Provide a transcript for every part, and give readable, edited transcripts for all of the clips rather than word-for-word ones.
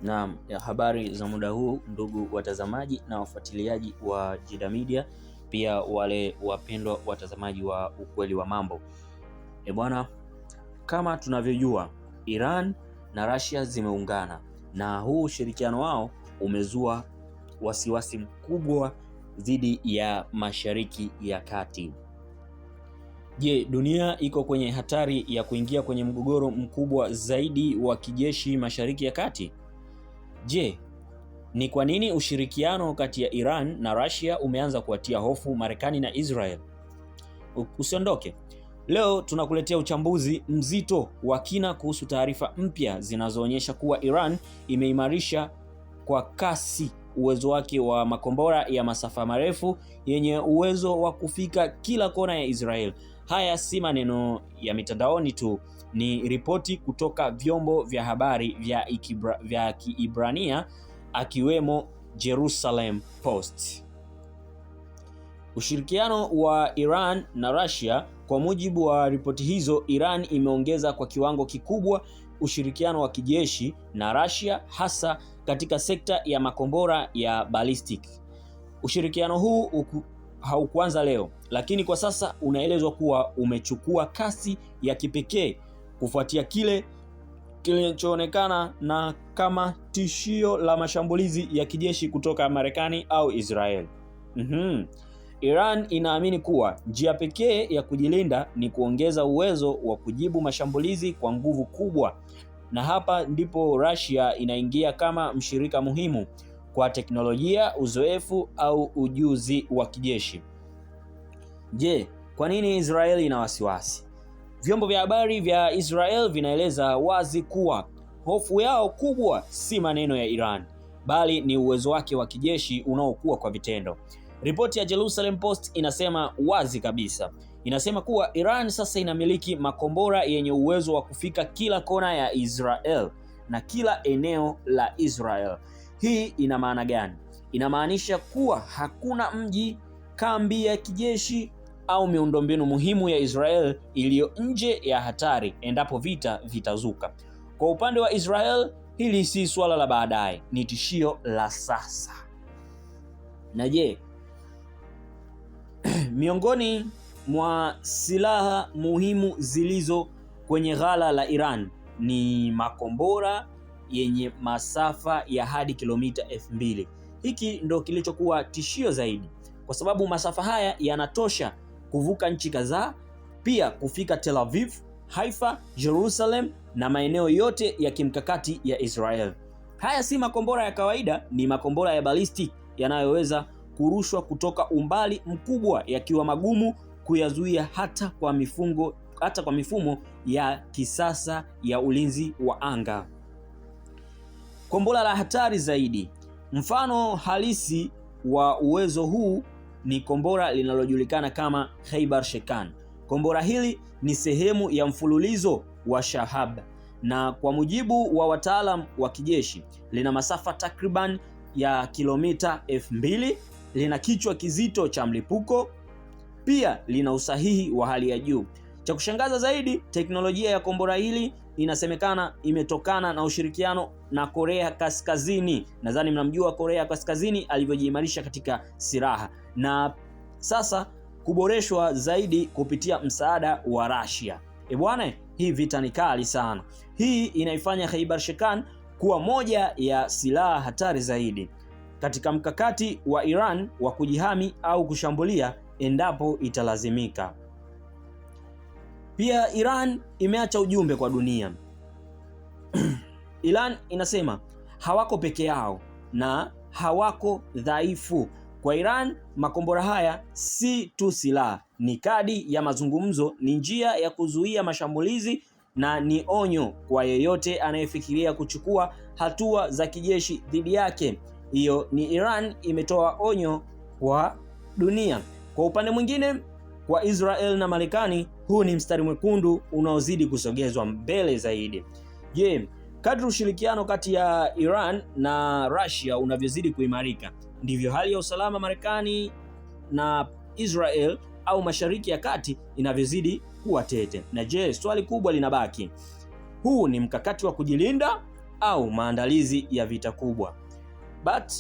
Na habari za muda huu, ndugu watazamaji na wafuatiliaji wa Jida Media, pia wale wapendwa watazamaji wa ukweli wa mambo. Bwana, kama tunavyojua, Iran na Russia zimeungana na huu ushirikiano wao umezua wasiwasi mkubwa dhidi ya Mashariki ya Kati. Je, dunia iko kwenye hatari ya kuingia kwenye mgogoro mkubwa zaidi wa kijeshi Mashariki ya Kati? Je, ni kwa nini ushirikiano kati ya Iran na Russia umeanza kuwatia hofu Marekani na Israel? Usiondoke. Leo tunakuletea uchambuzi mzito wa kina kuhusu taarifa mpya zinazoonyesha kuwa Iran imeimarisha kwa kasi uwezo wake wa makombora ya masafa marefu yenye uwezo wa kufika kila kona ya Israel. Haya si maneno ya mitandaoni tu, ni ripoti kutoka vyombo vya habari vya Kiibrania akiwemo Jerusalem Post. Ushirikiano wa Iran na Russia. Kwa mujibu wa ripoti hizo, Iran imeongeza kwa kiwango kikubwa ushirikiano wa kijeshi na Russia, hasa katika sekta ya makombora ya ballistic. Ushirikiano huu haukuanza leo, lakini kwa sasa unaelezwa kuwa umechukua kasi ya kipekee kufuatia kile kilichoonekana na kama tishio la mashambulizi ya kijeshi kutoka Marekani au Israel. Iran inaamini kuwa njia pekee ya kujilinda ni kuongeza uwezo wa kujibu mashambulizi kwa nguvu kubwa, na hapa ndipo Russia inaingia kama mshirika muhimu kwa teknolojia, uzoefu au ujuzi wa kijeshi. Je, kwa nini Israel ina wasiwasi? Vyombo vya habari vya Israel vinaeleza wazi kuwa hofu yao kubwa si maneno ya Iran, bali ni uwezo wake wa kijeshi unaokuwa kwa vitendo. Ripoti ya Jerusalem Post inasema wazi kabisa. Inasema kuwa Iran sasa inamiliki makombora yenye uwezo wa kufika kila kona ya Israel na kila eneo la Israel. Hii ina maana gani? Inamaanisha kuwa hakuna mji, kambi ya kijeshi au miundombinu muhimu ya Israel iliyo nje ya hatari endapo vita vitazuka. Kwa upande wa Israel, hili si swala la baadaye, ni tishio la sasa. Na je, miongoni mwa silaha muhimu zilizo kwenye ghala la Iran ni makombora yenye masafa ya hadi kilomita 2000. Hiki ndo kilichokuwa tishio zaidi, kwa sababu masafa haya yanatosha kuvuka nchi kadhaa, pia kufika Tel Aviv, Haifa, Jerusalem na maeneo yote ya kimkakati ya Israel. Haya si makombora ya kawaida, ni makombora ya ballistic yanayoweza kurushwa kutoka umbali mkubwa, yakiwa magumu kuyazuia hata kwa mifumo ya kisasa ya ulinzi wa anga. Kombora la hatari zaidi. Mfano halisi wa uwezo huu ni kombora linalojulikana kama Khaibar Shekan. Kombora hili ni sehemu ya mfululizo wa Shahab, na kwa mujibu wa wataalam wa kijeshi lina masafa takriban ya kilomita 2000, lina kichwa kizito cha mlipuko, pia lina usahihi wa hali ya juu. Cha kushangaza zaidi, teknolojia ya kombora hili inasemekana imetokana na ushirikiano na Korea Kaskazini. Nadhani mnamjua Korea Kaskazini alivyojiimarisha katika silaha, na sasa kuboreshwa zaidi kupitia msaada wa Russia. Bwana, hii vita ni kali sana. Hii inaifanya Khaibar Shekan kuwa moja ya silaha hatari zaidi katika mkakati wa Iran wa kujihami au kushambulia endapo italazimika. Pia Iran imeacha ujumbe kwa dunia. Iran inasema hawako peke yao na hawako dhaifu. Kwa Iran, makombora haya si tu silaha, ni kadi ya mazungumzo, ni njia ya kuzuia mashambulizi na ni onyo kwa yeyote anayefikiria kuchukua hatua za kijeshi dhidi yake. Hiyo ni Iran imetoa onyo kwa dunia. Kwa upande mwingine, kwa Israel na Marekani, huu ni mstari mwekundu unaozidi kusogezwa mbele zaidi. Je, kadri ushirikiano kati ya Iran na Russia unavyozidi kuimarika, ndivyo hali ya usalama Marekani na Israel au Mashariki ya Kati inavyozidi kuwa tete. Na je, swali kubwa linabaki, huu ni mkakati wa kujilinda au maandalizi ya vita kubwa. But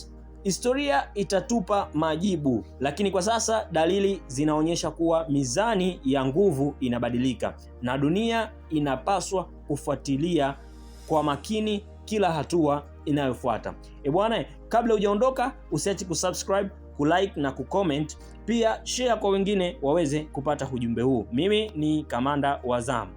historia itatupa majibu, lakini kwa sasa dalili zinaonyesha kuwa mizani ya nguvu inabadilika na dunia inapaswa kufuatilia kwa makini kila hatua inayofuata. Bwana, kabla hujaondoka usiache kusubscribe, kulike na kucomment, pia share kwa wengine waweze kupata ujumbe huu. Mimi ni Kamanda wa Zamu.